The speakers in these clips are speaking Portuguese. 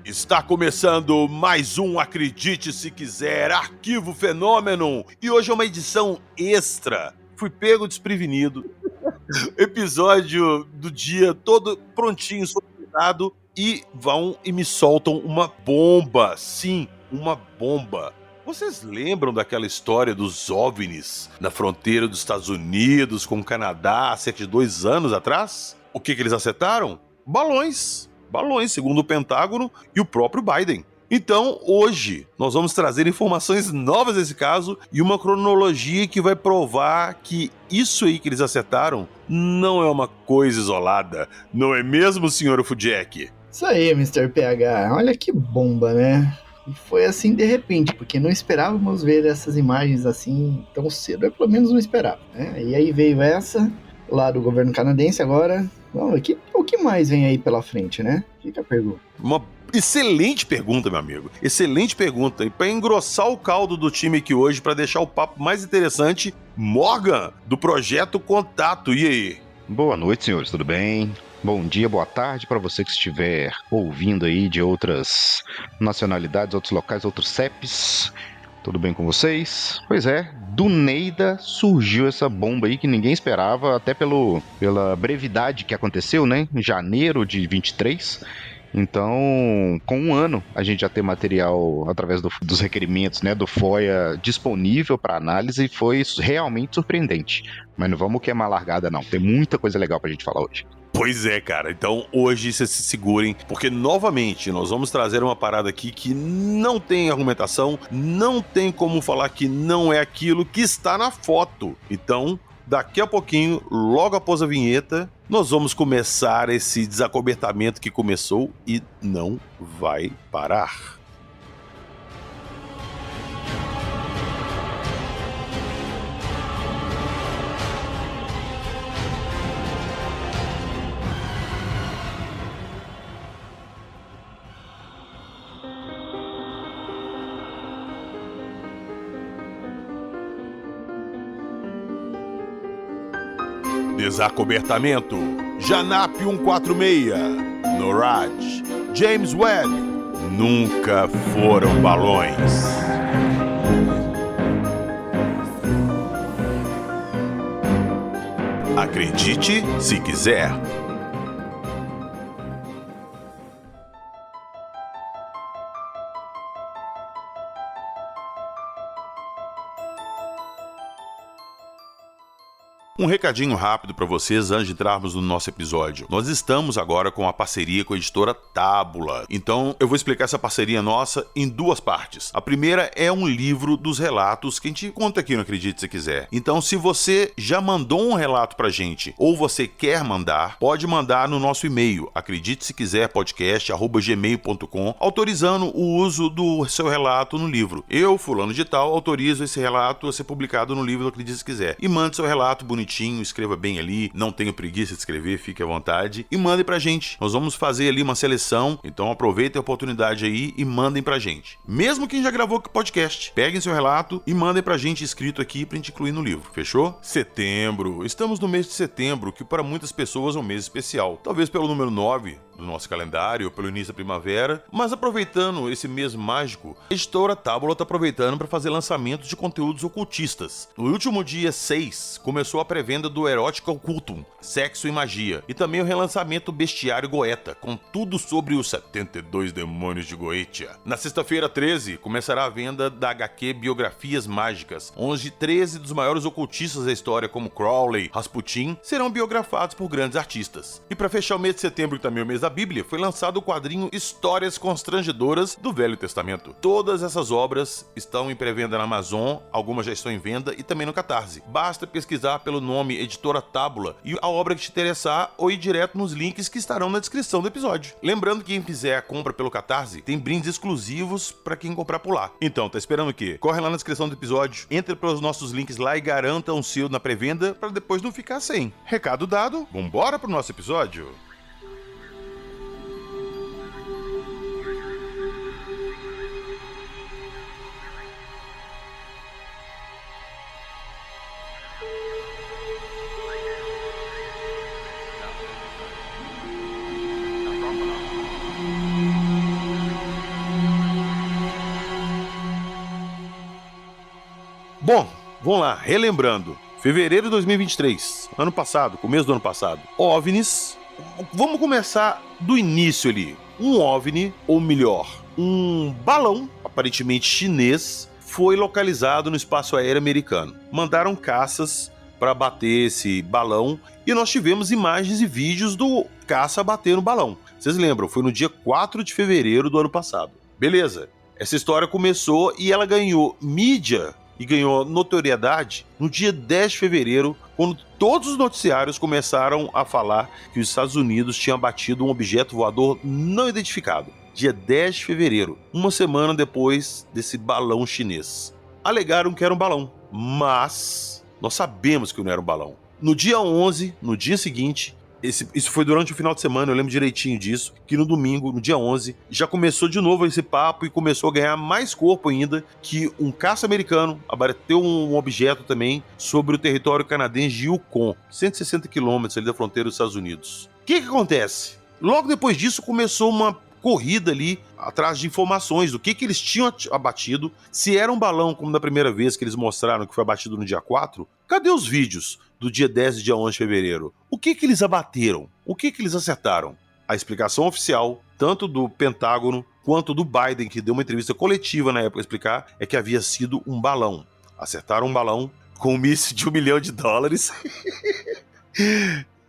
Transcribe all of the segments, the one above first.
Está começando mais um Acredite Se Quiser, Arquivo Fenômeno. E hoje é uma edição extra. Fui pego desprevenido. Episódio do dia todo prontinho, solicitado. E vão e me soltam uma bomba. Sim, uma bomba. Vocês lembram daquela história dos OVNIs na fronteira dos Estados Unidos com o Canadá há cerca de 2 anos atrás? O que eles acertaram? Balões, segundo o Pentágono e o próprio Biden. Então, hoje, nós vamos trazer informações novas desse caso e uma cronologia que vai provar que isso aí que eles acertaram não é uma coisa isolada. Não é mesmo, senhor Fujek? Isso aí, Mr. PH. Olha que bomba, né? E foi assim de repente, porque não esperávamos ver essas imagens assim tão cedo. Eu pelo menos não esperava, né? E aí veio essa, lá do governo canadense agora. Bom, o que mais vem aí pela frente, né? Fica a pergunta. Uma excelente pergunta, meu amigo. Excelente pergunta. E para engrossar o caldo do time aqui hoje, para deixar o papo mais interessante, Morgan, do Projeto Contato. E aí? Boa noite, senhores. Tudo bem? Bom dia, boa tarde para você que estiver ouvindo aí de outras nacionalidades, outros locais, outros CEPs. Tudo bem com vocês? Pois é, do Neida surgiu essa bomba aí que ninguém esperava, até pela brevidade que aconteceu, né? Em janeiro de 23. Então, com 1 ano, a gente já tem material através dos requerimentos, né, do FOIA disponível para análise e foi realmente surpreendente. Mas não vamos queimar a largada, não. Tem muita coisa legal pra gente falar hoje. Pois é, cara. Então, hoje vocês se segurem, porque, novamente, nós vamos trazer uma parada aqui que não tem argumentação, não tem como falar que não é aquilo que está na foto. Então, daqui a pouquinho, logo após a vinheta, nós vamos começar esse desacobertamento que começou e não vai parar. Desacobertamento, Janap 146, NORAD, James Webb, nunca foram balões. Acredite se quiser. Um recadinho rápido para vocês antes de entrarmos no nosso episódio. Nós estamos agora com uma parceria com a editora Tábula. Então eu vou explicar essa parceria nossa em 2 partes. A primeira é um livro dos relatos que a gente conta aqui no Acredite Se Quiser. Então se você já mandou um relato pra gente ou você quer mandar, pode mandar no nosso e-mail acreditesequiserpodcast@gmail.com, autorizando o uso do seu relato no livro. Eu, fulano de tal, autorizo esse relato a ser publicado no livro do Acredite Se Quiser. E mande seu relato bonitinho, escreva bem ali, não tenho preguiça de escrever, fique à vontade e mandem pra gente. Nós vamos fazer ali uma seleção, então aproveitem a oportunidade aí e mandem pra gente. Mesmo quem já gravou aqui o podcast, peguem seu relato e mandem pra gente escrito aqui pra gente incluir no livro, fechou? Setembro, estamos no mês de setembro, que para muitas pessoas é um mês especial, talvez pelo número 9 do nosso calendário, pelo início da primavera, mas aproveitando esse mês mágico, a editora Tábula está aproveitando para fazer lançamentos de conteúdos ocultistas. No último dia 6, começou a pré-venda do Erotica Occultum, Sexo e Magia, e também o relançamento Bestiário Goeta, com tudo sobre os 72 demônios de Goetia. Na sexta-feira 13, começará a venda da HQ Biografias Mágicas, onde 13 dos maiores ocultistas da história, como Crowley, Rasputin, serão biografados por grandes artistas. E para fechar o mês de setembro, que também é o mês da Bíblia, foi lançado o quadrinho Histórias Constrangedoras do Velho Testamento. Todas essas obras estão em pré-venda na Amazon, algumas já estão em venda e também no Catarse. Basta pesquisar pelo nome Editora Tábula e a obra que te interessar ou ir direto nos links que estarão na descrição do episódio. Lembrando que quem fizer a compra pelo Catarse tem brindes exclusivos para quem comprar por lá. Então, tá esperando o quê? Corre lá na descrição do episódio, entre pelos nossos links lá e garanta um seu na pré-venda para depois não ficar sem. Recado dado, vambora pro nosso episódio? Bom, vamos lá, relembrando. Fevereiro de 2023, ano passado, começo do ano passado. OVNIs. Vamos começar do início ali. Um OVNI, ou melhor, um balão, aparentemente chinês, foi localizado no espaço aéreo americano. Mandaram caças para bater esse balão e nós tivemos imagens e vídeos do caça bater no balão. Vocês lembram? Foi no dia 4 de fevereiro do ano passado. Beleza. Essa história começou e ela ganhou mídia e ganhou notoriedade no dia 10 de fevereiro, quando todos os noticiários começaram a falar que os Estados Unidos tinham abatido um objeto voador não identificado. Dia 10 de fevereiro, uma semana depois desse balão chinês. Alegaram que era um balão, mas nós sabemos que não era um balão. No dia 11, no dia seguinte, isso foi durante o final de semana, eu lembro direitinho disso, que no domingo, no dia 11, já começou de novo esse papo e começou a ganhar mais corpo ainda, que um caça americano abateu um objeto também sobre o território canadense de Yukon, 160 quilômetros ali da fronteira dos Estados Unidos. O que acontece? Logo depois disso começou uma corrida ali atrás de informações do que eles tinham abatido, se era um balão como da primeira vez que eles mostraram que foi abatido no dia 4, cadê os vídeos do dia 10 e dia 11 de fevereiro? O que eles abateram? O que eles acertaram? A explicação oficial, tanto do Pentágono quanto do Biden, que deu uma entrevista coletiva na época a explicar, é que havia sido um balão. Acertaram um balão com um míssil de $1 milhão.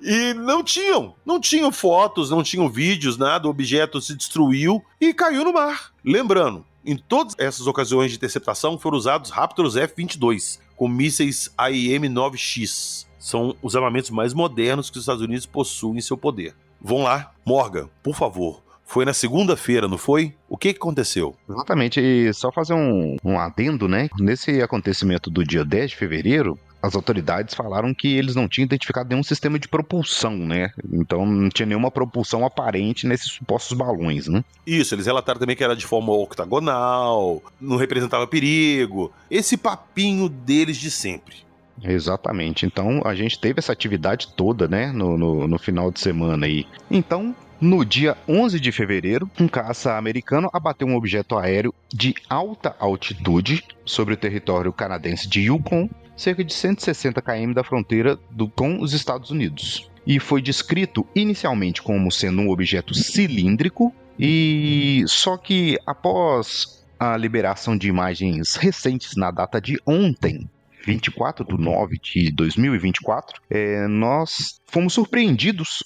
E não tinham fotos, não tinham vídeos, nada, o objeto se destruiu e caiu no mar. Lembrando, em todas essas ocasiões de interceptação foram usados Raptors F-22, com mísseis AIM-9X. São os armamentos mais modernos que os Estados Unidos possuem em seu poder. Vão lá, Morgan, por favor. Foi na segunda-feira, não foi? O que aconteceu? Exatamente, e só fazer um adendo, né? Nesse acontecimento do dia 10 de fevereiro, as autoridades falaram que eles não tinham identificado nenhum sistema de propulsão, né? Então não tinha nenhuma propulsão aparente nesses supostos balões, né? Isso, eles relataram também que era de forma octagonal, não representava perigo. Esse papinho deles de sempre. Exatamente, então a gente teve essa atividade toda, né? No final de semana aí. Então, no dia 11 de fevereiro, um caça americano abateu um objeto aéreo de alta altitude sobre o território canadense de Yukon, cerca de 160 km da fronteira com os Estados Unidos. E foi descrito inicialmente como sendo um objeto cilíndrico, e só que após a liberação de imagens recentes na data de ontem, 24 de 9 de 2024, nós fomos surpreendidos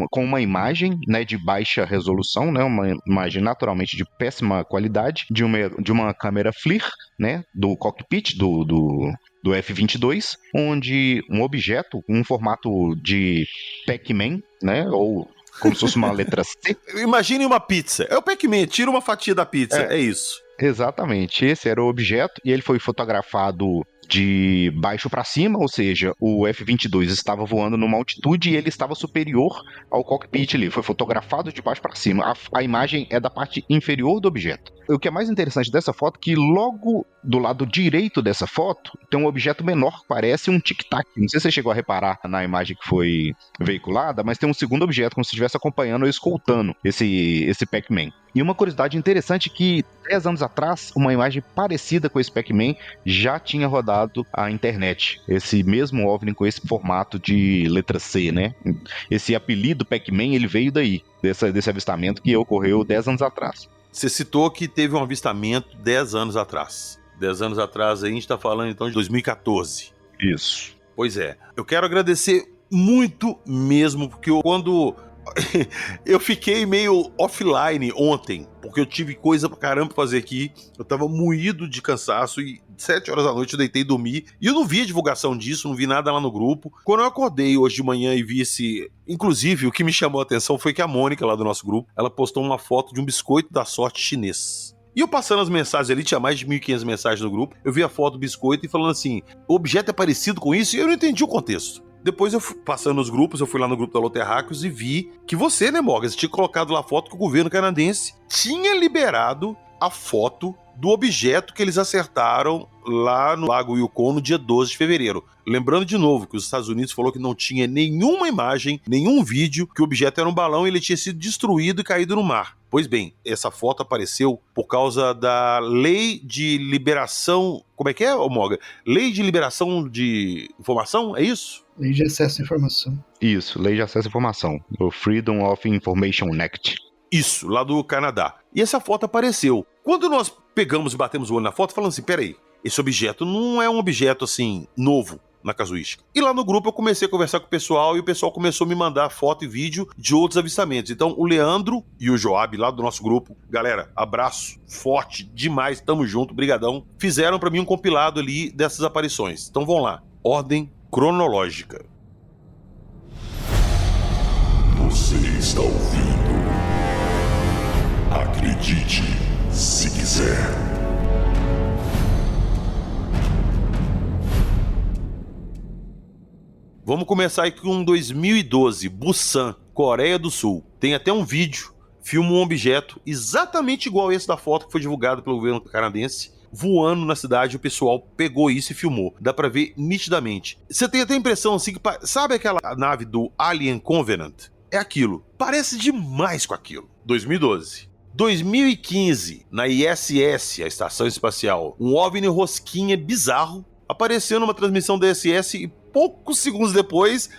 com uma imagem, né, de baixa resolução, né, uma imagem naturalmente de péssima qualidade, de uma câmera FLIR, né, do cockpit do F-22, onde um objeto, um formato de Pac-Man, né, ou como se fosse uma letra C. Imagine uma pizza. É o Pac-Man, tira uma fatia da pizza, é isso. Exatamente, esse era o objeto e ele foi fotografado de baixo para cima, ou seja, o F-22 estava voando numa altitude e ele estava superior ao cockpit ali, foi fotografado de baixo para cima. A imagem é da parte inferior do objeto. O que é mais interessante dessa foto é que logo do lado direito dessa foto tem um objeto menor que parece um tic-tac. Não sei se você chegou a reparar na imagem que foi veiculada, mas tem um segundo objeto, como se estivesse acompanhando ou escoltando esse Pac-Man. E uma curiosidade interessante é que 10 anos atrás, uma imagem parecida com esse Pac-Man já tinha rodado a internet. Esse mesmo OVNI com esse formato de letra C, né? Esse apelido Pac-Man, ele veio daí, desse avistamento que ocorreu 10 anos atrás. Você citou que teve um avistamento 10 anos atrás. 10 anos atrás aí, a gente tá falando então de 2014. Isso. Pois é. Eu quero agradecer muito mesmo, porque quando eu fiquei meio offline ontem, porque eu tive coisa pra caramba pra fazer aqui. Eu tava moído de cansaço e 7 horas da noite eu deitei e dormi. E eu não vi a divulgação disso, não vi nada lá no grupo. Quando eu acordei hoje de manhã e vi esse... Inclusive, o que me chamou a atenção foi que a Mônica, lá do nosso grupo, ela postou uma foto de um biscoito da sorte chinês. E eu passando as mensagens ali, tinha mais de 1.500 mensagens no grupo, eu vi a foto do biscoito e falando assim, o objeto é parecido com isso? E eu não entendi o contexto. Depois, passando nos grupos, eu fui lá no grupo da Loterráquios e vi que você, né, Morgan, você tinha colocado lá a foto que o governo canadense tinha liberado a foto do objeto que eles acertaram lá no Lago Yukon no dia 12 de fevereiro. Lembrando de novo que os Estados Unidos falou que não tinha nenhuma imagem, nenhum vídeo, que o objeto era um balão e ele tinha sido destruído e caído no mar. Pois bem, essa foto apareceu por causa da lei de liberação... Como é que é, Moga? Lei de liberação de informação, é isso? Lei de acesso à informação. Isso, Lei de Acesso à Informação, o Freedom of Information Act. Isso, lá do Canadá. E essa foto apareceu. Quando nós pegamos e batemos o olho na foto, falando assim, peraí, esse objeto não é um objeto, assim, novo na casuística. E lá no grupo eu comecei a conversar com o pessoal e o pessoal começou a me mandar foto e vídeo de outros avistamentos. Então o Leandro e o Joab, lá do nosso grupo, galera, abraço forte demais, tamo junto, brigadão, fizeram pra mim um compilado ali dessas aparições. Então vamos lá, ordem cronológica. Você está ouvindo? Acredite, se quiser. Vamos começar aí com 2012, Busan, Coreia do Sul. Tem até um vídeo, filma um objeto exatamente igual esse da foto que foi divulgado pelo governo canadense, voando na cidade, o pessoal pegou isso e filmou. Dá pra ver nitidamente. Você tem até a impressão assim que... Sabe aquela nave do Alien Covenant? É aquilo. Parece demais com aquilo. 2012. 2015, na ISS, a Estação Espacial, um OVNI rosquinha bizarro apareceu numa transmissão da ISS e poucos segundos depois,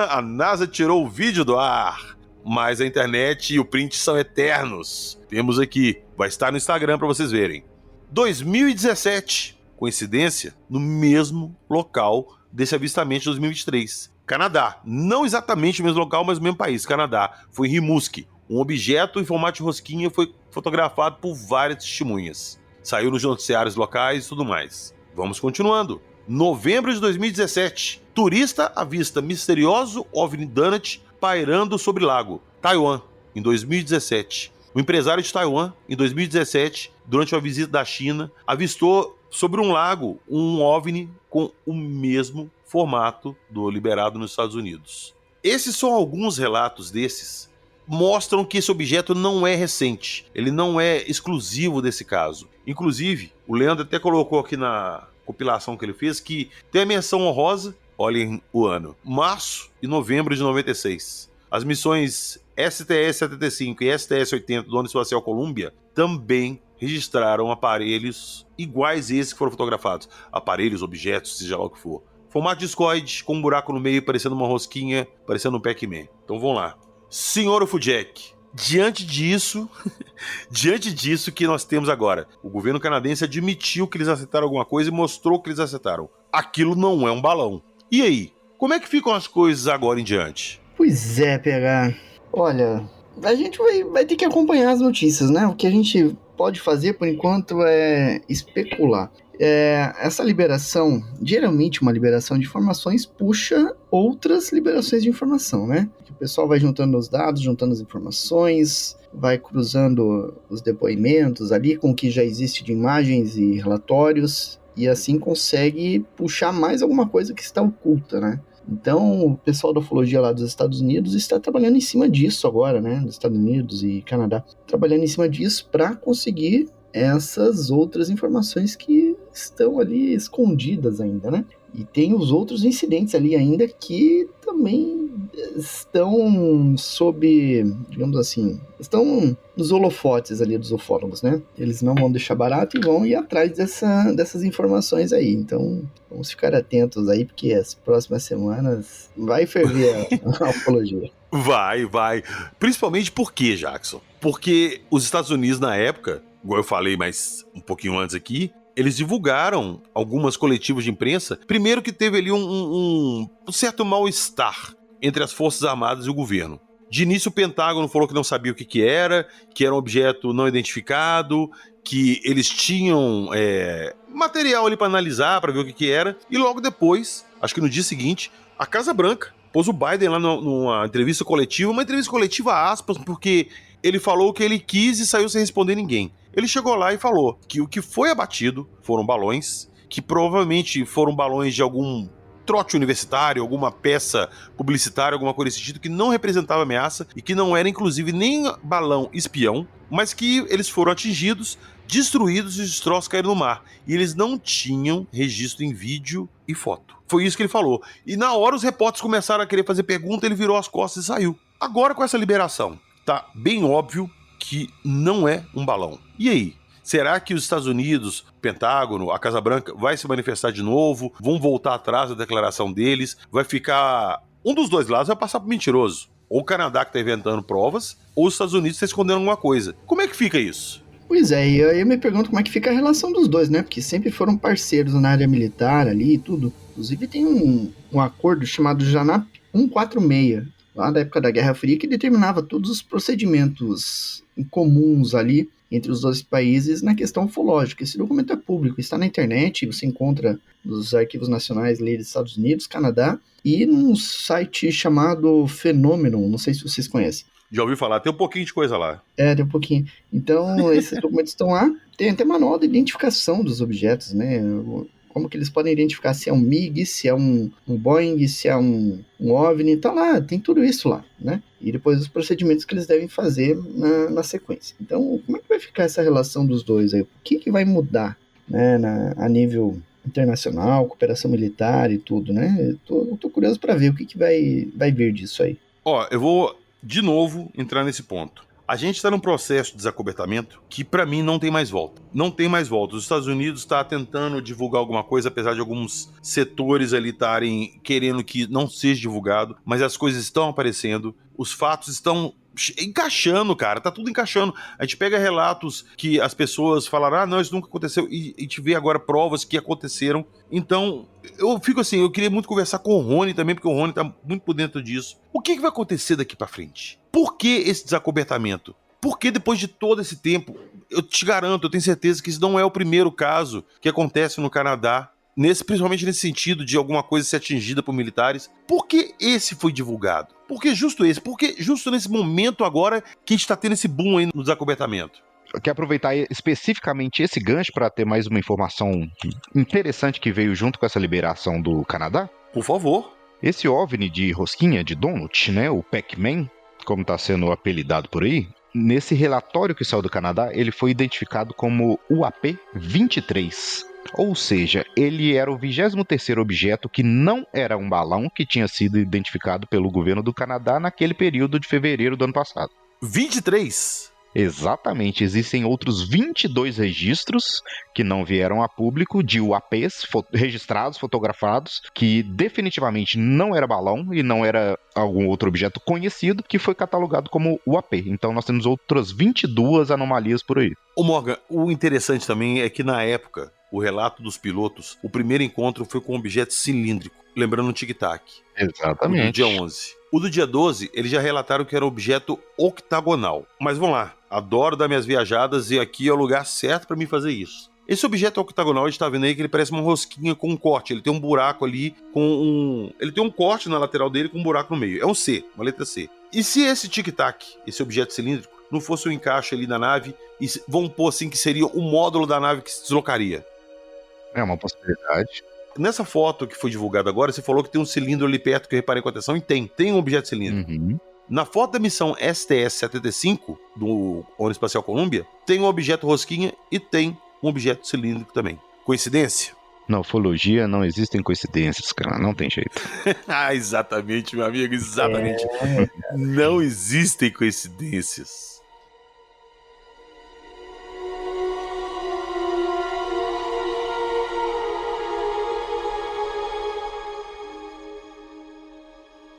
a NASA tirou o vídeo do ar. Mas a internet e o print são eternos. Temos aqui, vai estar no Instagram para vocês verem. 2017, coincidência, no mesmo local desse avistamento de 2023. Canadá, não exatamente o mesmo local, mas o mesmo país, Canadá. Foi em Rimouski. Um objeto em formato de rosquinha foi fotografado por várias testemunhas. Saiu nos noticiários locais e tudo mais. Vamos continuando. Novembro de 2017, turista avista misterioso OVNI Donut pairando sobre lago, Taiwan, em 2017. O empresário de Taiwan, em 2017, durante uma visita da China, avistou sobre um lago um OVNI com o mesmo formato do liberado nos Estados Unidos. Esses são alguns relatos desses. Mostram que esse objeto não é recente, ele não é exclusivo desse caso. Inclusive, o Leandro até colocou aqui na compilação que ele fez que tem a menção honrosa, olhem o ano, março e novembro de 96. As missões STS-75 e STS-80 do Ano Espacial Columbia também registraram aparelhos iguais a esses que foram fotografados. Aparelhos, objetos, seja lá o que for. Formato discoide, com um buraco no meio, parecendo uma rosquinha, parecendo um Pac-Man. Então vamos lá. Senhor Ufujek, diante disso que nós temos agora, o governo canadense admitiu que eles acertaram alguma coisa e mostrou que eles acertaram. Aquilo não é um balão. E aí? Como é que ficam as coisas agora em diante? Pois é, PH. Olha, a gente vai ter que acompanhar as notícias, né? O que a gente pode fazer, por enquanto, é especular. Essa liberação, geralmente uma liberação de informações puxa outras liberações de informação, né? O pessoal vai juntando os dados, juntando as informações, vai cruzando os depoimentos ali com o que já existe de imagens e relatórios, e assim consegue puxar mais alguma coisa que está oculta, né? Então, o pessoal da ufologia lá dos Estados Unidos está trabalhando em cima disso agora, né? Dos Estados Unidos e Canadá, trabalhando em cima disso para conseguir essas outras informações que estão ali escondidas ainda, né? E tem os outros incidentes ali ainda que também estão sob, digamos assim, estão nos holofotes ali dos ufólogos, né? Eles não vão deixar barato e vão ir atrás dessas informações aí. Então, vamos ficar atentos aí, porque as próximas semanas vai ferver a ufologia. Vai. Principalmente por quê, Jackson? Porque os Estados Unidos, na época, igual eu falei mais um pouquinho antes aqui, eles divulgaram algumas coletivas de imprensa. Primeiro que teve ali um certo mal-estar entre as Forças Armadas e o governo. De início o Pentágono falou que não sabia o que era um objeto não identificado, que eles tinham material ali para analisar, para ver o que era. E logo depois, acho que no dia seguinte, a Casa Branca pôs o Biden lá numa entrevista coletiva, uma entrevista coletiva aspas, porque ele falou o que ele quis e saiu sem responder ninguém. Ele chegou lá e falou que o que foi abatido foram balões, que provavelmente foram balões de algum trote universitário, alguma peça publicitária, alguma coisa desse sentido, que não representava ameaça e que não era, inclusive, nem balão espião, mas que eles foram atingidos, destruídos e os destroços caíram no mar. E eles não tinham registro em vídeo e foto. Foi isso que ele falou. E na hora os repórteres começaram a querer fazer pergunta, ele virou as costas e saiu. Agora com essa liberação, tá bem óbvio que não é um balão. E aí? Será que os Estados Unidos, o Pentágono, a Casa Branca vai se manifestar de novo? Vão voltar atrás da declaração deles? Vai ficar... Um dos dois lados vai passar por mentiroso. Ou o Canadá que está inventando provas, ou os Estados Unidos está escondendo alguma coisa. Como é que fica isso? Pois é, e aí eu me pergunto como é que fica a relação dos dois, né? Porque sempre foram parceiros na área militar ali e tudo. Inclusive tem um acordo chamado JANAP 146, lá da época da Guerra Fria, que determinava todos os procedimentos comuns ali entre os dois países na questão ufológica. Esse documento é público, está na internet, você encontra nos arquivos nacionais ali dos Estados Unidos, Canadá, e num site chamado Phenomenon, não sei se vocês conhecem. Já ouvi falar, tem um pouquinho de coisa lá. Tem um pouquinho. Então, esses documentos estão lá, tem até manual de identificação dos objetos, né? Como que eles podem identificar se é um MiG, se é um Boeing, se é um OVNI, tá lá, tem tudo isso lá, né? E depois os procedimentos que eles devem fazer na sequência. Então, como é que vai ficar essa relação dos dois aí? O que vai mudar, né, a nível internacional, cooperação militar e tudo, né? Eu tô curioso para ver o que vai vir disso aí. Eu vou, de novo, entrar nesse ponto. A gente está num processo de desacobertamento que, para mim, não tem mais volta. Não tem mais volta. Os Estados Unidos está tentando divulgar alguma coisa, apesar de alguns setores ali estarem querendo que não seja divulgado, mas as coisas estão aparecendo, os fatos estão encaixando, cara, tá tudo encaixando. A gente pega relatos que as pessoas falaram, não, isso nunca aconteceu, e a gente vê agora provas que aconteceram. Então, eu fico assim, eu queria muito conversar com o Rony também, porque o Rony tá muito por dentro disso. O que vai acontecer daqui pra frente? Por que esse desacobertamento? Por que depois de todo esse tempo? Eu te garanto, eu tenho certeza que isso não é o primeiro caso que acontece no Canadá, principalmente nesse sentido de alguma coisa ser atingida por militares. Por que esse foi divulgado? Por que justo esse? Por que justo nesse momento agora que a gente tá tendo esse boom aí no desacobertamento? Eu quero aproveitar especificamente esse gancho para ter mais uma informação interessante que veio junto com essa liberação do Canadá. Por favor. Esse OVNI de rosquinha de Donut, né, o Pac-Man, como está sendo apelidado por aí, nesse relatório que saiu do Canadá, ele foi identificado como UAP-23. Ou seja, ele era o 23º objeto que não era um balão que tinha sido identificado pelo governo do Canadá naquele período de fevereiro do ano passado. 23? Exatamente, existem outros 22 registros que não vieram a público de UAPs registrados, fotografados, que definitivamente não era balão e não era algum outro objeto conhecido, que foi catalogado como UAP. Então nós temos outras 22 anomalias por aí. Ô Morgan, o interessante também é que na época, o relato dos pilotos, o primeiro encontro foi com um objeto cilíndrico, lembrando um tic-tac. Exatamente. No dia 11. O do dia 12, eles já relataram que era um objeto octagonal. Mas vamos lá, adoro dar minhas viajadas e aqui é o lugar certo para mim fazer isso. Esse objeto octagonal, a gente tá vendo aí que ele parece uma rosquinha com um corte. Ele tem um buraco ali Ele tem um corte na lateral dele com um buraco no meio. É um C, uma letra C. E se esse tic-tac, esse objeto cilíndrico, não fosse um encaixe ali na nave, e vamos pôr assim que seria o módulo da nave que se deslocaria? É uma possibilidade. Nessa foto que foi divulgada agora, você falou que tem um cilindro ali perto que eu reparei com atenção, e tem um objeto cilíndrico. Uhum. Na foto da missão STS-75, do ONU Espacial Columbia, tem um objeto rosquinha e tem um objeto cilíndrico também. Coincidência? Na ufologia não existem coincidências, cara, não tem jeito. Exatamente, meu amigo, exatamente. Não existem coincidências.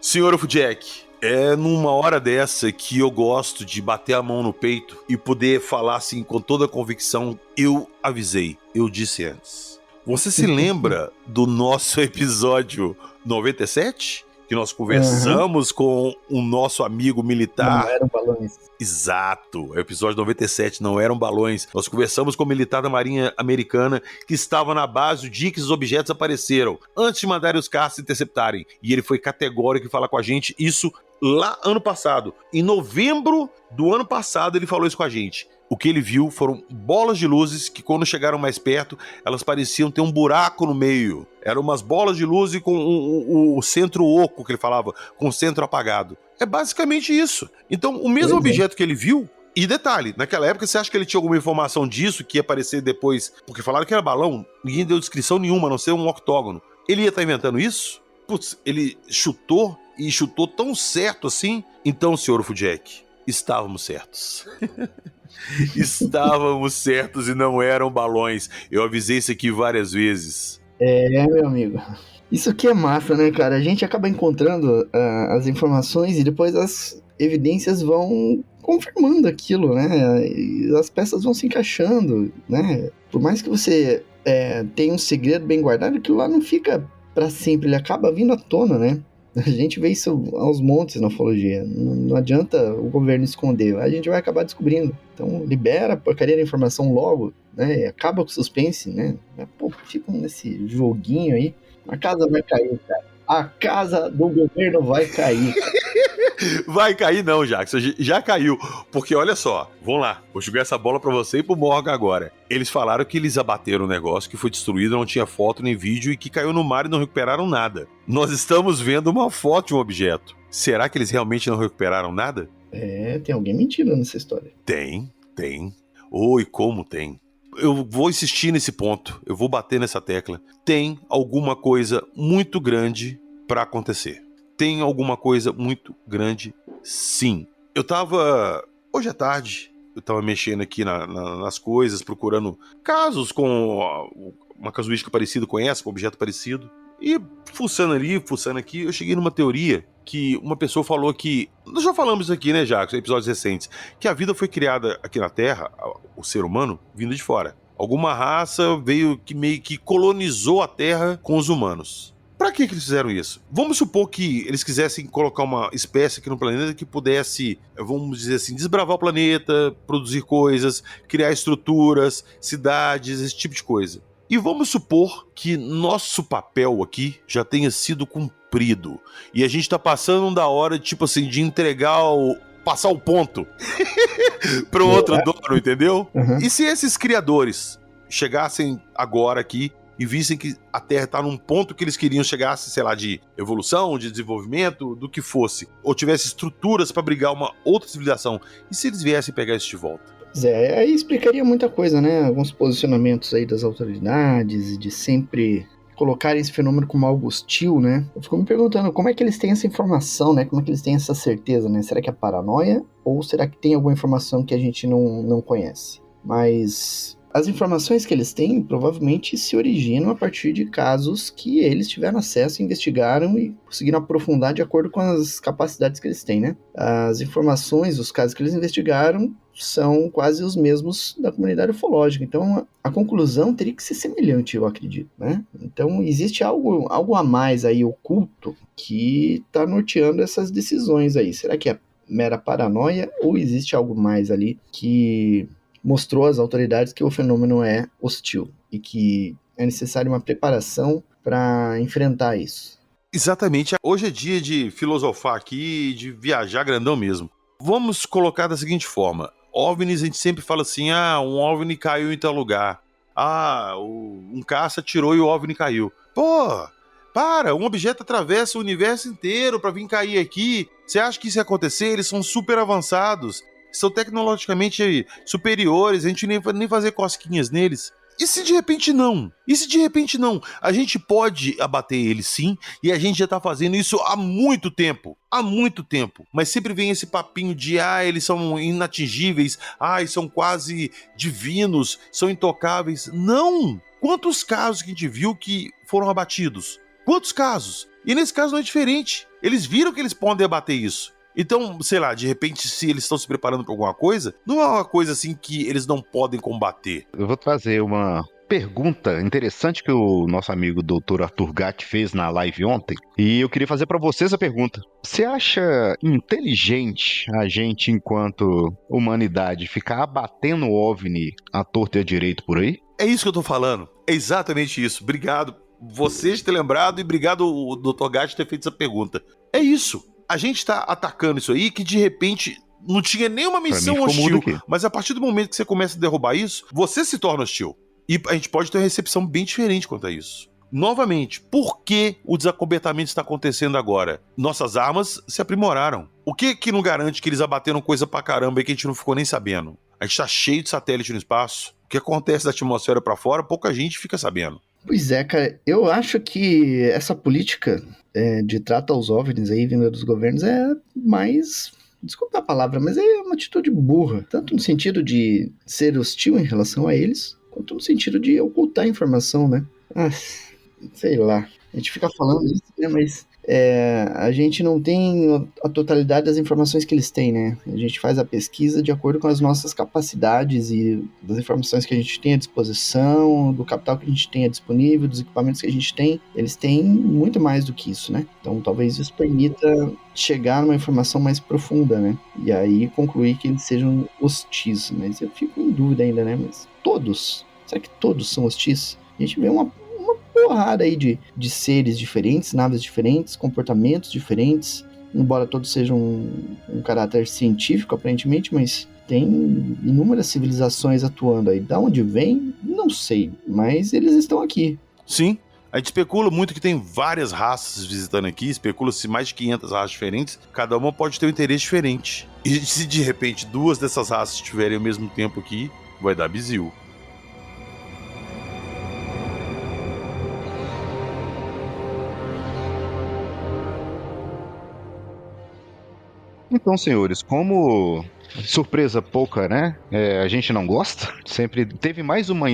Senhor Jack, é numa hora dessa que eu gosto de bater a mão no peito e poder falar assim com toda a convicção, eu avisei, eu disse antes. Você se lembra do nosso episódio 97? Que nós conversamos com o nosso amigo militar. Não eram balões. Exato, o episódio 97, não eram balões. Nós conversamos com o militar da Marinha Americana que estava na base o dia que os objetos apareceram, antes de mandarem os caças interceptarem. E ele foi categórico em falar com a gente isso lá ano passado. Em novembro do ano passado ele falou isso com a gente. O que ele viu foram bolas de luzes que, quando chegaram mais perto, elas pareciam ter um buraco no meio. Eram umas bolas de luz e com o centro oco, que ele falava, com o centro apagado. É basicamente isso. Então, o mesmo objeto que ele viu, e detalhe, naquela época você acha que ele tinha alguma informação disso, que ia aparecer depois, porque falaram que era balão, ninguém deu descrição nenhuma, a não ser um octógono. Ele ia estar inventando isso? Putz, ele chutou, e chutou tão certo assim. Então, senhor Jack, Estávamos certos. Estávamos certos e não eram balões. Eu avisei isso aqui várias vezes. Meu amigo. Isso aqui é massa, né, cara? A gente acaba encontrando as informações e depois as evidências vão confirmando aquilo, né? E as peças vão se encaixando, né? Por mais que você tenha um segredo bem guardado, aquilo lá não fica pra sempre, ele acaba vindo à tona, né? A gente vê isso aos montes na ufologia. Não adianta o governo esconder, a gente vai acabar descobrindo. Então, libera a porcaria da informação logo, né? E acaba com o suspense, né? Pô, ficam nesse joguinho aí. A casa vai cair, cara. A casa do governo vai cair. Vai cair não, Jackson. Já caiu. Porque olha só, vamos lá. Vou jogar essa bola pra você e pro Morgan agora. Eles falaram que eles abateram o negócio, que foi destruído, não tinha foto nem vídeo e que caiu no mar e não recuperaram nada. Nós estamos vendo uma foto de um objeto. Será que eles realmente não recuperaram nada? Tem alguém mentindo nessa história. Tem. Oi, como tem? Eu vou insistir nesse ponto, eu vou bater nessa tecla. Tem alguma coisa muito grande pra acontecer. Tem alguma coisa muito grande, sim. Hoje à tarde, eu tava mexendo aqui nas coisas, procurando casos com uma casuística parecida com essa, com um objeto parecido. E fuçando ali, fuçando aqui, eu cheguei numa teoria que uma pessoa falou que... Nós já falamos isso aqui, né, Jacques, em episódios recentes. Que a vida foi criada aqui na Terra, o ser humano, vindo de fora. Alguma raça veio que meio que colonizou a Terra com os humanos. Pra que eles fizeram isso? Vamos supor que eles quisessem colocar uma espécie aqui no planeta que pudesse, vamos dizer assim, desbravar o planeta, produzir coisas, criar estruturas, cidades, esse tipo de coisa. E vamos supor que nosso papel aqui já tenha sido cumprido. E a gente tá passando da hora, tipo assim, de passar o ponto para outro dono, entendeu? Uhum. E se esses criadores chegassem agora aqui e vissem que a Terra tá num ponto que eles queriam chegar, sei lá, de evolução, de desenvolvimento, do que fosse, ou tivesse estruturas para abrigar uma outra civilização, e se eles viessem pegar isso de volta? Aí explicaria muita coisa, né? Alguns posicionamentos aí das autoridades, de sempre colocarem esse fenômeno como algo hostil, né? Eu fico me perguntando como é que eles têm essa informação, né? Como é que eles têm essa certeza, né? Será que é paranoia? Ou será que tem alguma informação que a gente não conhece? Mas as informações que eles têm provavelmente se originam a partir de casos que eles tiveram acesso, investigaram e conseguiram aprofundar de acordo com as capacidades que eles têm, né? As informações, os casos que eles investigaram são quase os mesmos da comunidade ufológica. Então, a conclusão teria que ser semelhante, eu acredito, né? Então, existe algo a mais aí oculto que está norteando essas decisões aí. Será que é mera paranoia ou existe algo mais ali que mostrou às autoridades que o fenômeno é hostil e que é necessária uma preparação para enfrentar isso? Exatamente. Hoje é dia de filosofar aqui, de viajar grandão mesmo. Vamos colocar da seguinte forma. OVNIs, a gente sempre fala assim, um OVNI caiu em tal lugar. Um caça atirou e o OVNI caiu. Pô, um objeto atravessa o universo inteiro pra vir cair aqui. Você acha que isso ia acontecer? Eles são super avançados. São tecnologicamente superiores, a gente nem fazer cosquinhas neles. E se de repente não? A gente pode abater eles sim, e a gente já tá fazendo isso há muito tempo. Mas sempre vem esse papinho de, eles são inatingíveis, são quase divinos, são intocáveis. Não! Quantos casos que a gente viu que foram abatidos? Quantos casos? E nesse caso não é diferente. Eles viram que eles podem abater isso. Então, sei lá, de repente, se eles estão se preparando para alguma coisa, não é uma coisa assim que eles não podem combater. Eu vou trazer uma pergunta interessante que o nosso amigo Dr. Arthur Gatti fez na live ontem, e eu queria fazer para você essa pergunta. Você acha inteligente a gente, enquanto humanidade, ficar abatendo o OVNI à torta e à direito por aí? É isso que eu tô falando. É exatamente isso. Obrigado vocês ter lembrado e obrigado o Dr. Gatti ter feito essa pergunta. É isso. A gente tá atacando isso aí que de repente não tinha nenhuma missão hostil, mas a partir do momento que você começa a derrubar isso, você se torna hostil. E a gente pode ter uma recepção bem diferente quanto a isso. Novamente, por que o desacobertamento está acontecendo agora? Nossas armas se aprimoraram. O que não garante que eles abateram coisa pra caramba e que a gente não ficou nem sabendo? A gente tá cheio de satélite no espaço. O que acontece da atmosfera pra fora, pouca gente fica sabendo. Pois é, cara, eu acho que essa política de tratar os OVNIs aí vindo dos governos é mais desculpa a palavra, mas é uma atitude burra, tanto no sentido de ser hostil em relação a eles, quanto no sentido de ocultar a informação, né? Ah, sei lá. A gente fica falando isso, né? Mas a gente não tem a totalidade das informações que eles têm, né? A gente faz a pesquisa de acordo com as nossas capacidades e das informações que a gente tem à disposição, do capital que a gente tem disponível, dos equipamentos que a gente tem. Eles têm muito mais do que isso, né? Então talvez isso permita chegar numa informação mais profunda, né? E aí concluir que eles sejam hostis. Mas eu fico em dúvida ainda, né? Mas todos? Será que todos são hostis? A gente vê uma porrada aí de seres diferentes, naves diferentes, comportamentos diferentes, embora todos sejam um caráter científico, aparentemente, mas tem inúmeras civilizações atuando aí. Da onde vem? Não sei, mas eles estão aqui. Sim, a gente especula muito que tem várias raças visitando aqui, especula-se mais de 500 raças diferentes, cada uma pode ter um interesse diferente. E se de repente 2 dessas raças estiverem ao mesmo tempo aqui, vai dar bizil. Então, senhores, como surpresa pouca, né? A gente não gosta. Sempre teve mais uma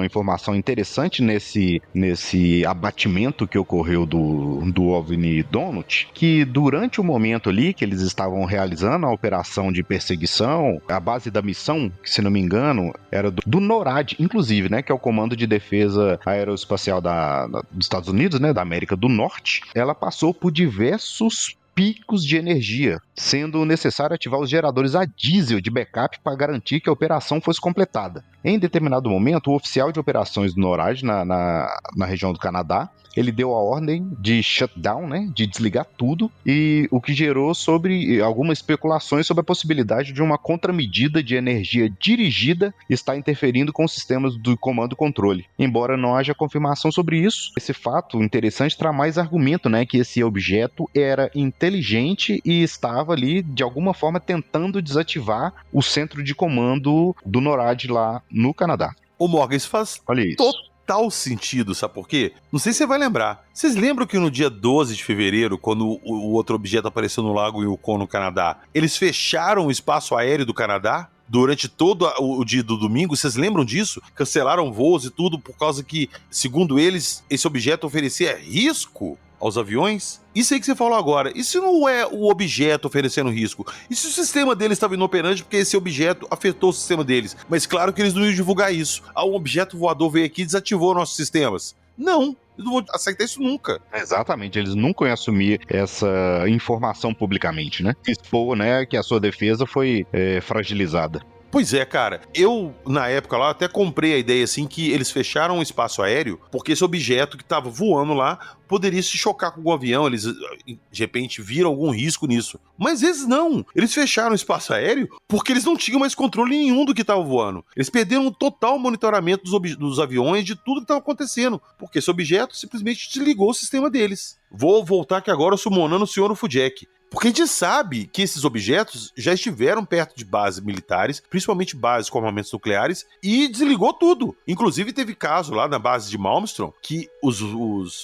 informação interessante nesse abatimento que ocorreu do OVNI Donut, que durante o momento ali que eles estavam realizando a operação de perseguição, a base da missão, que se não me engano, era do NORAD, inclusive, né? Que é o Comando de Defesa Aeroespacial dos Estados Unidos, né? Da América do Norte. Ela passou por diversos picos de energia, sendo necessário ativar os geradores a diesel de backup para garantir que a operação fosse completada. Em determinado momento, o oficial de operações do NORAD na região do Canadá, ele deu a ordem de shutdown, né, de desligar tudo, e o que gerou sobre algumas especulações sobre a possibilidade de uma contramedida de energia dirigida estar interferindo com os sistemas do comando e controle. Embora não haja confirmação sobre isso, esse fato interessante traz mais argumento, né, que esse objeto era inteligente e estava ali, de alguma forma, tentando desativar o centro de comando do NORAD lá no Canadá. Ô Morgan, isso faz total sentido, sabe por quê? Não sei se você vai lembrar. Vocês lembram que no dia 12 de fevereiro, quando o outro objeto apareceu no lago Yukon, no Canadá, eles fecharam o espaço aéreo do Canadá? Durante todo o dia do domingo, vocês lembram disso? Cancelaram voos e tudo por causa que, segundo eles, esse objeto oferecia risco aos aviões? Isso aí que você falou agora, e se não é o objeto oferecendo risco? E se o sistema deles estava inoperante porque esse objeto afetou o sistema deles? Mas claro que eles não iam divulgar isso. Um objeto voador veio aqui e desativou nossos sistemas. Não, eu não vou aceitar isso nunca. Exatamente, eles nunca iam assumir essa informação publicamente, né? Expor, né, que a sua defesa foi fragilizada. Pois é, cara. Eu, na época lá, até comprei a ideia, assim, que eles fecharam o espaço aéreo porque esse objeto que tava voando lá poderia se chocar com o avião, eles, de repente, viram algum risco nisso. Mas eles não. Eles fecharam o espaço aéreo porque eles não tinham mais controle nenhum do que tava voando. Eles perderam o total monitoramento dos aviões, de tudo que tava acontecendo, porque esse objeto simplesmente desligou o sistema deles. Vou voltar aqui agora sumonando o senhor Ufudjek. Porque a gente sabe que esses objetos já estiveram perto de bases militares, principalmente bases com armamentos nucleares, e desligou tudo. Inclusive teve caso lá na base de Malmstrom que os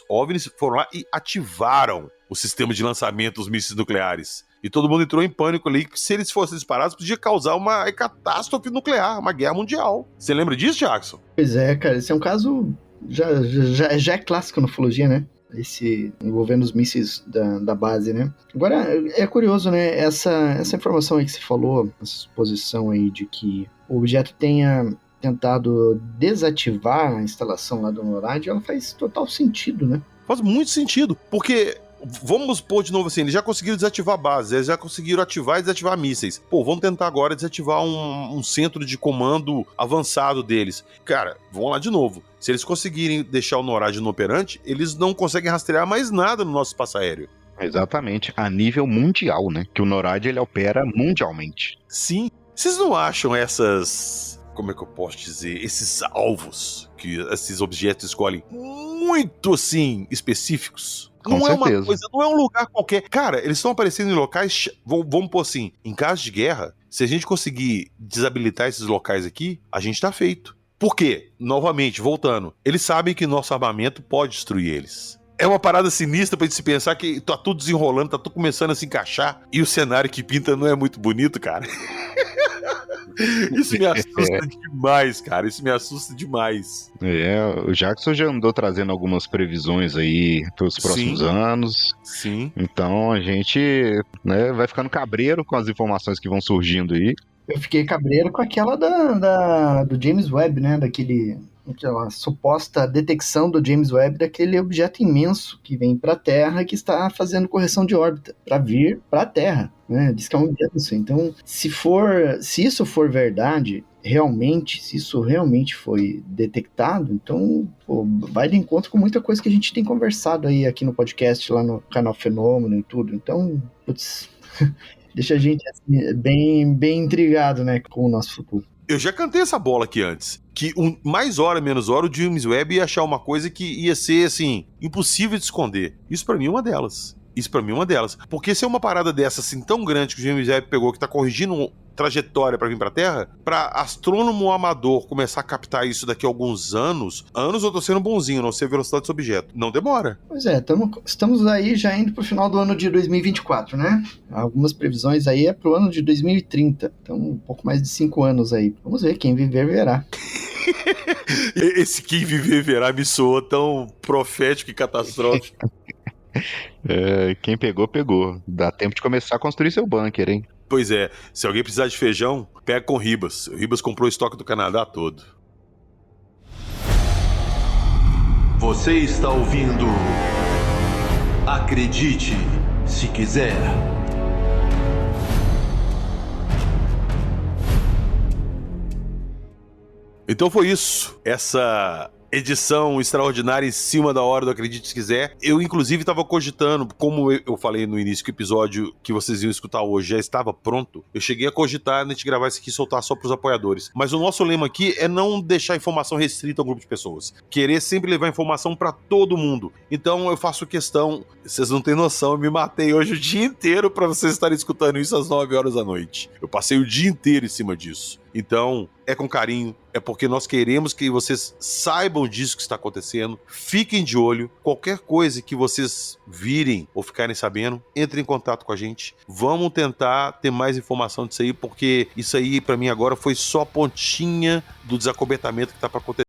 OVNIs foram lá e ativaram o sistema de lançamento dos mísseis nucleares. E todo mundo entrou em pânico ali, que se eles fossem disparados, podia causar uma catástrofe nuclear, uma guerra mundial. Você lembra disso, Jackson? Pois é, cara, esse é um caso já é clássico na ufologia, né? Esse envolvendo os mísseis da base, né? Agora, é curioso, né? Essa informação aí que você falou, essa suposição aí de que o objeto tenha tentado desativar a instalação lá do NORAD, ela faz total sentido, né? Faz muito sentido, porque vamos pôr de novo assim, eles já conseguiram desativar bases, eles já conseguiram ativar e desativar mísseis. Pô, vamos tentar agora desativar um centro de comando avançado deles. Cara, vamos lá de novo. Se eles conseguirem deixar o NORAD inoperante, eles não conseguem rastrear mais nada no nosso espaço aéreo. Exatamente, a nível mundial, né? Que o NORAD, ele opera mundialmente. Sim. Vocês não acham essas... Como é que eu posso dizer? Esses alvos que esses objetos escolhem muito, assim, específicos? Com não certeza. É uma coisa, não é um lugar qualquer. Cara, eles estão aparecendo em locais... Vamos pôr assim, em caso de guerra, se a gente conseguir desabilitar esses locais aqui, a gente tá feito. Por quê? Novamente, voltando. Eles sabem que nosso armamento pode destruir eles. É uma parada sinistra pra gente se pensar que tá tudo desenrolando, tá tudo começando a se encaixar e o cenário que pinta não é muito bonito, cara. Isso me assusta demais, cara. Isso me assusta demais. O Jackson já andou trazendo algumas previsões aí pelos próximos anos. Sim. Então a gente, né, vai ficando cabreiro com as informações que vão surgindo aí. Eu fiquei cabreiro com aquela do James Webb, né? Aquela suposta detecção do James Webb daquele objeto imenso que vem para a Terra e que está fazendo correção de órbita para vir para a Terra, né? Diz que é um objeto assim. Então, se isso for verdade, se isso realmente foi detectado, então vai de encontro com muita coisa que a gente tem conversado aí aqui no podcast, lá no canal Fenômeno e tudo. Então, putz, deixa a gente assim, bem intrigado, né, com o nosso futuro. Eu já cantei essa bola aqui antes. Que mais hora, menos hora, o James Webb ia achar uma coisa que ia ser, assim, impossível de esconder. Isso pra mim é uma delas. Porque se é uma parada dessa, assim, tão grande que o James Webb pegou, que tá corrigindo trajetória pra vir pra Terra, pra astrônomo amador começar a captar isso daqui a alguns anos eu tô sendo bonzinho, não sei a velocidade desse objeto. Não demora. Pois é, estamos aí já indo pro final do ano de 2024, né? Algumas previsões aí é pro ano de 2030, então um pouco mais de 5 anos aí. Vamos ver, quem viver verá. Esse quem viver verá me soou tão profético e catastrófico. Quem pegou, pegou. Dá tempo de começar a construir seu bunker, hein? Pois é, se alguém precisar de feijão, pega com o Ribas. O Ribas comprou o estoque do Canadá todo. Você está ouvindo Acredite Se Quiser. Então foi isso. Essa edição extraordinária em cima da hora do Acredite Se Quiser. Eu, inclusive, estava cogitando, como eu falei no início que o episódio que vocês iam escutar hoje já estava pronto, eu cheguei a cogitar a gente gravar isso aqui e soltar só para os apoiadores. Mas o nosso lema aqui é não deixar a informação restrita a um grupo de pessoas. Querer sempre levar informação para todo mundo. Então eu faço questão, vocês não têm noção, eu me matei hoje o dia inteiro para vocês estarem escutando isso às 9 horas da noite. Eu passei o dia inteiro em cima disso. Então, é com carinho, é porque nós queremos que vocês saibam disso que está acontecendo, fiquem de olho, qualquer coisa que vocês virem ou ficarem sabendo, entrem em contato com a gente, vamos tentar ter mais informação disso aí, porque isso aí para mim agora foi só a pontinha do desacobertamento que está para acontecer.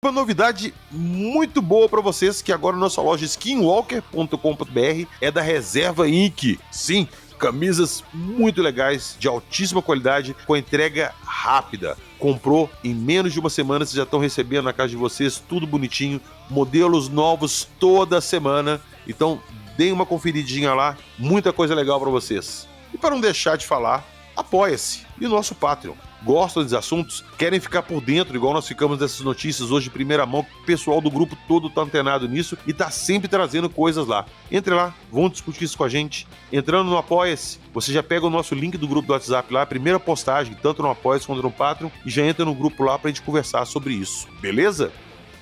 Uma novidade muito boa para vocês, que agora nossa loja skinwalker.com.br é da Reserva Inc. Sim, camisas muito legais, de altíssima qualidade, com entrega rápida. Comprou, em menos de uma semana vocês já estão recebendo na casa de vocês, tudo bonitinho, modelos novos toda semana. Então, deem uma conferidinha lá, muita coisa legal para vocês. E para não deixar de falar, apoia-se e o nosso Patreon. Gostam dos assuntos? Querem ficar por dentro, igual nós ficamos dessas notícias hoje de primeira mão? O pessoal do grupo todo tá antenado nisso e tá sempre trazendo coisas lá. Entre lá, vão discutir isso com a gente. Entrando no Apoia-se, você já pega o nosso link do grupo do WhatsApp lá, a primeira postagem, tanto no Apoia-se quanto no Patreon, e já entra no grupo lá pra gente conversar sobre isso. Beleza?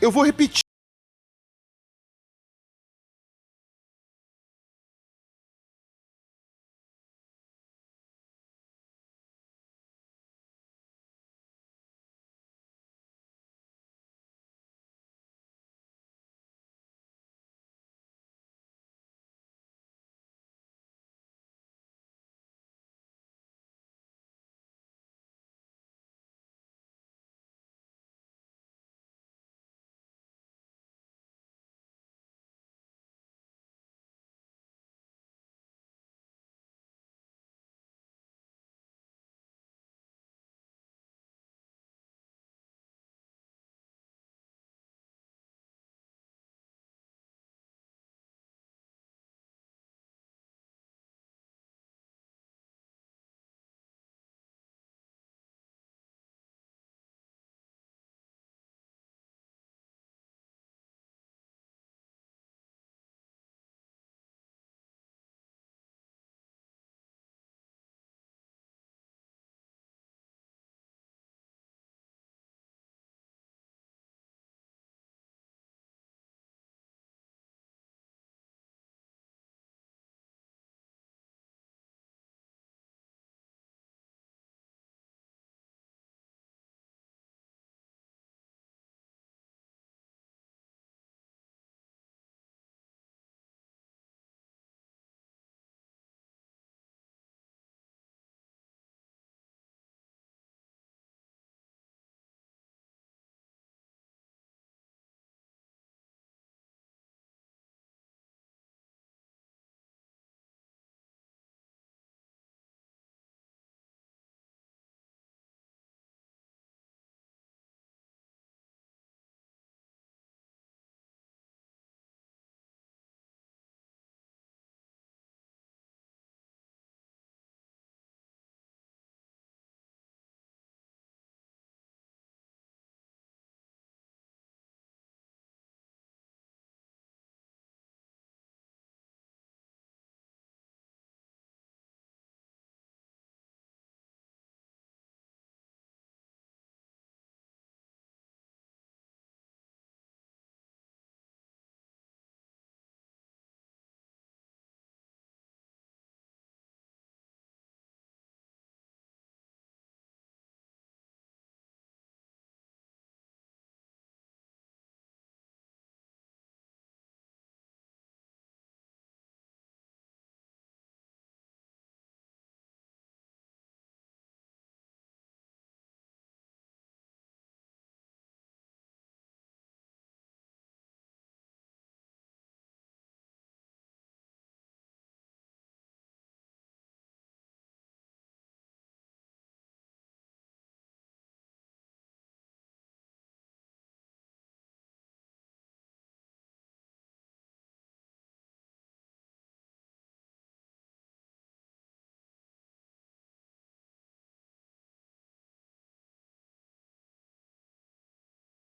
Eu vou repetir